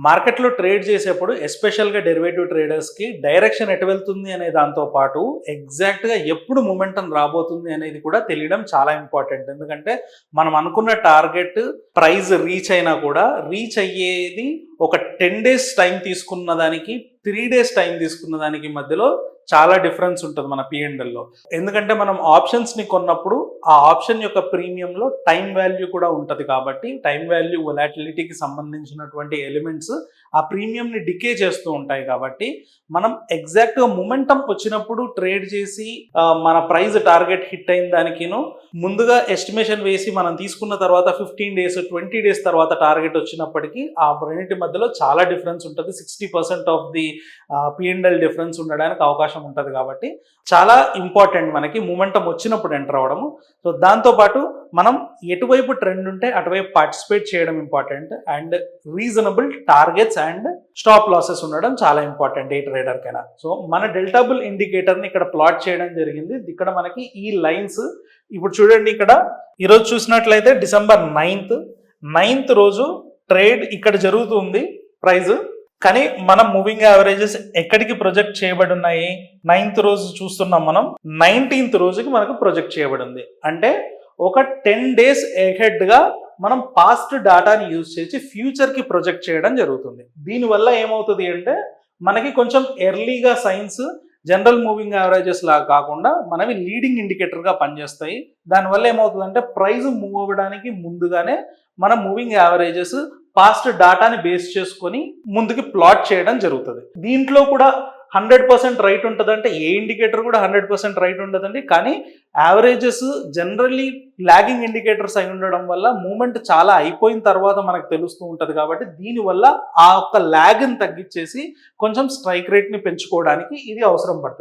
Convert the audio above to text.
మార్కెట్‌లో ట్రేడ్ చేసేప్పుడు ఎస్పెషల్‌గా డెరివేటివ్ ట్రేడర్స్‌కి డైరెక్షన్ ఎటు వెళ్తుంది అనే దాంతో పాటు ఎగ్జాక్ట్‌గా ఎప్పుడు మొమెంటం రాబోతుంది అనేది కూడా తెలియడం చాలా ఇంపార్టెంట్. ఎందుకంటే మనం అనుకున్న టార్గెట్ ప్రైస్ రీచ్ అయినా కూడా రీచ్ అయ్యేది ఒక 10 డేస్ టైం తీసుకున్న దానికి 3 డేస్ టైం తీసుకున్న దానికి మధ్యలో చాలా డిఫరెన్స్ ఉంటుంది మన పిఎండ్ఎల్లో. ఎందుకంటే మనం ఆప్షన్స్ని కొన్నప్పుడు ఆ ఆప్షన్ యొక్క ప్రీమియంలో టైం వాల్యూ కూడా ఉంటుంది కాబట్టి టైం వాల్యూ వొలాటిలిటీకి సంబంధించినటువంటి ఎలిమెంట్స్ ఆ ప్రీమియంని డికే చేస్తూ ఉంటాయి కాబట్టి మనం ఎగ్జాక్ట్గా మొమెంటం వచ్చినప్పుడు ట్రేడ్ చేసి మన ప్రైస్ టార్గెట్ హిట్ అయిన దానికిను ముందుగా ఎస్టిమేషన్ వేసి మనం తీసుకున్న తర్వాత 15 డేస్ 20 డేస్ తర్వాత టార్గెట్ వచ్చినప్పటికీ ఆ రెండింటి మధ్యలో చాలా డిఫరెన్స్ ఉంటుంది. 60% ఆఫ్ ది పిఎండ్ఎల్ డిఫరెన్స్ ఉండడానికి అవకాశం ఉంటుంది కాబట్టి చాలా ఇంపార్టెంట్ మనకి మొమెంటం వచ్చినప్పుడు ఎంటర్ అవ్వడము. సో దాంతోపాటు మనం ఎటువైపు ట్రెండ్ ఉంటే అటువైపు పార్టిసిపేట్ చేయడం important and reasonable targets and stop losses ఉండడం చాలా ఇంపార్టెంట్ ఏ ట్రేడర్కైనా. సో మన డెల్టా బుల్ ఇండికేటర్ని ఇక్కడ ప్లాట్ చేయడం జరిగింది. ఇక్కడ మనకి ఈ లైన్స్ ఇప్పుడు చూడండి, ఇక్కడ ఈరోజు చూసినట్లయితే డిసెంబర్ 9th రోజు ట్రేడ్ ఇక్కడ జరుగుతుంది ప్రైజ్, కానీ మనం మూవింగ్ యావరేజెస్ ఎక్కడికి ప్రొజెక్ట్ చేయబడి ఉన్నాయి? 9th రోజు చూస్తున్నాం మనం, 19th రోజుకి మనకు ప్రొజెక్ట్ చేయబడి ఉంది. అంటే ఒక 10 డేస్ ఎహెడ్గా మనం పాస్ట్ డేటాని యూజ్ చేసి ఫ్యూచర్కి ప్రొజెక్ట్ చేయడం జరుగుతుంది. దీనివల్ల ఏమవుతుంది అంటే మనకి కొంచెం ఎర్లీగా సైన్స్ జనరల్ మూవింగ్ యావరేజెస్ లాగా కాకుండా మనవి లీడింగ్ ఇండికేటర్గా పనిచేస్తాయి. దానివల్ల ఏమవుతుందంటే ప్రైస్ మూవ్ అవ్వడానికి ముందుగానే మన మూవింగ్ యావరేజెస్ పాస్ట్ డేటాని బేస్ చేసుకొని ముందుకి ప్లాట్ చేయడం జరుగుతుంది. దీంట్లో కూడా 100% రైట్ ఉంటుందంటే ఏ ఇండికేటర్ కూడా 100% రైట్ ఉండదండి. కానీ యావరేజెస్ జనరల్లీ లాగింగ్ ఇండికేటర్స్ అయి ఉండడం వల్ల మూమెంట్ చాలా అయిపోయిన తర్వాత మనకు తెలుస్తూ ఉంటుంది. కాబట్టి దీనివల్ల ఆ ఒక్క ల్యాగ్ని తగ్గించేసి కొంచెం స్ట్రైక్ రేట్ని పెంచుకోవడానికి ఇది అవసరం పడుతుంది.